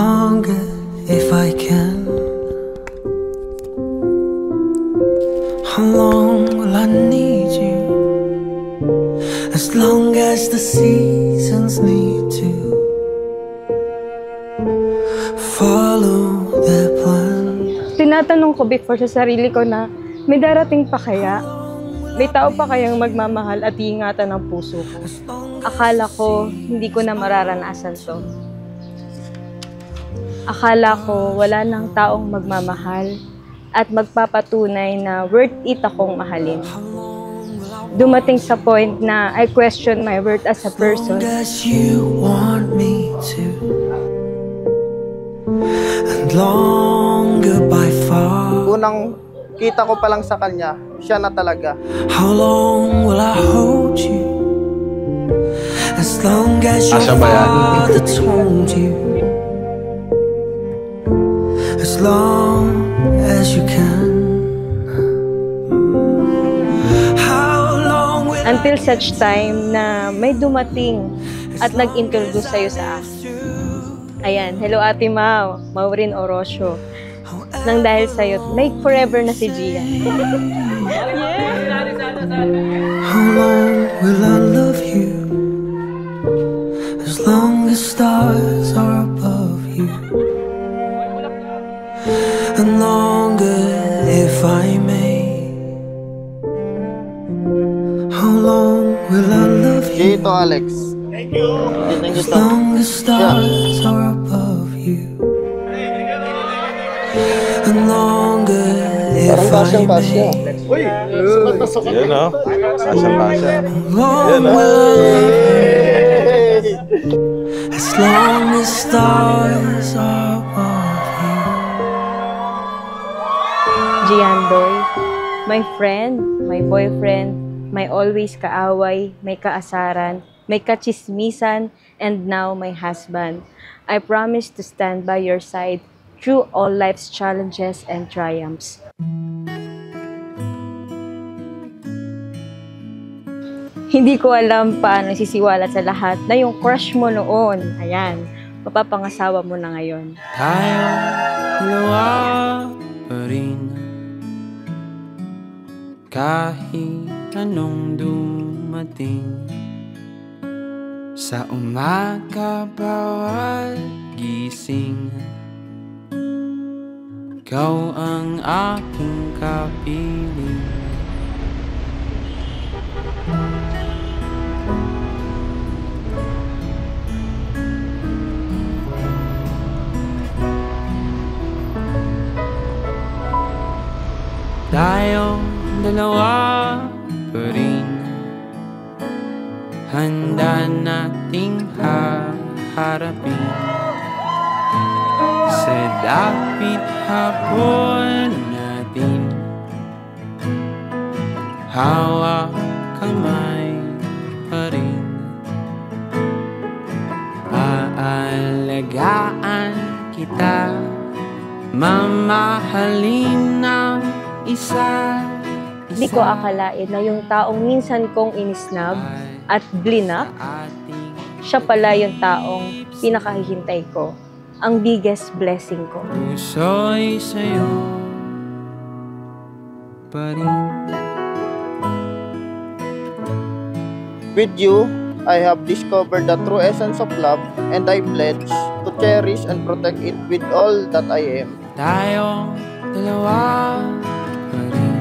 longer if I can. How long will I need you? As long as the seasons need to follow their plan. Tinatanong ko before sa sarili ko na may darating pa kaya? May tao pa kayang magmamahal at iingatan ng puso ko? Akala ko hindi ko na mararanasan to. Akala ko wala nang taong magmamahal at magpapatunay na worth it akong mahalin. Dumating sa point na I question my worth as a person. You want me to, and longer by far. Unang kita ko pa lang sa kanya, siya na talaga. How long will I hold you? As long as your father told you. As long as you can. Until such time na may dumating at nag-introduce sa'yo sa akin. Ayan, hello Ate Mau, Maureen Orosio. Nang dahil sa'yo, make forever na si Gian. How long will I love you? As long as stars are above you. And longer if I may. How long will I love you? Dito, Alex. Thank you. As long as stars are above you. And longer if I may. Uy! Yan o. Kasya-kasya. Long will I live. As long as stars are above you. Gian Boy, my friend, my boyfriend, may always kaaway, may kaasaran, may kachismisan, and now my husband. I promise to stand by your side through all life's challenges and triumphs. Hindi ko alam paano sisiwalat sa lahat na yung crush mo noon, ayan, mapapangasawa mo na ngayon. Tayong dalawa pa rin, kahit anong dumating. Sa umaga bawat gising, ikaw ang aking kapiling. Tayong dalawa pa rin, handa nating haharapin sa dapit hapon natin. Hawak kamay pa rin, aalagaan kita, mamahalin ng isa. Hindi ko akalain na yung taong minsan kong inisnab at blinak, siya pala yung taong pinakahihintay ko. Ang biggest blessing ko. Puso'y sa'yo pa rin. With you, I have discovered the true essence of love, and I pledge to cherish and protect it with all that I am. Tayong dalawa pa rin,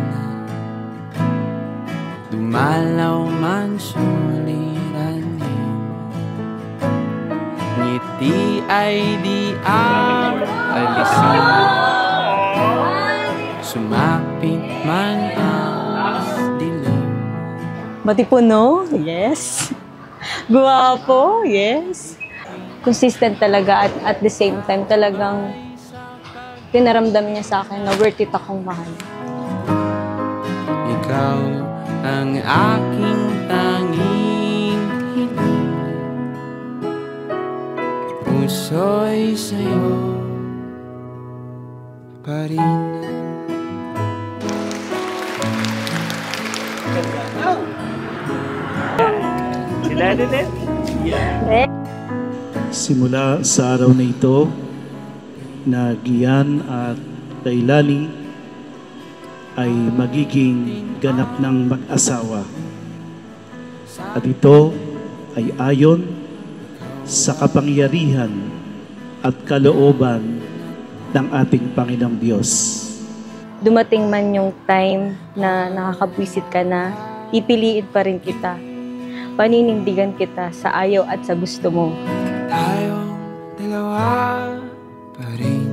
dumalaw man suliranin, ngiti ay di aalisin, sumapit man ang dilim. Matipuno? Yes. Guwapo? Yes. Consistent talaga at the same time talagang pinaramdam niya sa akin na worth it akong mahal. Ikaw ang aking tanging hiling, puso'y sa'yo pa rin. Sila din eh. Eh? Simula sa araw na ito, na Gian at Dailani ay magiging ganap ng mag-asawa. At ito ay ayon sa kapangyarihan at kalooban ng ating Panginoong Diyos. Dumating man yung time na nakakabwisit ka na, pipiliin pa rin kita. Paninindigan kita sa ayaw at sa gusto mo. Tayong dalawa pa rin.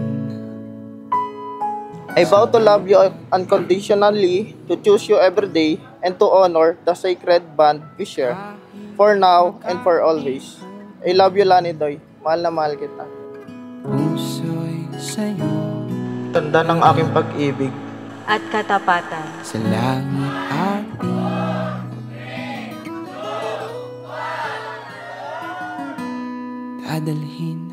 I vow to love you unconditionally, to choose you every day, and to honor the sacred bond we share, for now and for always. I love you, Lanidoy. Mahal na mahal kita. Puso'y sa'yo, Tanda ng aking pag-ibig. At katapatan. sa langit ating dadalhin.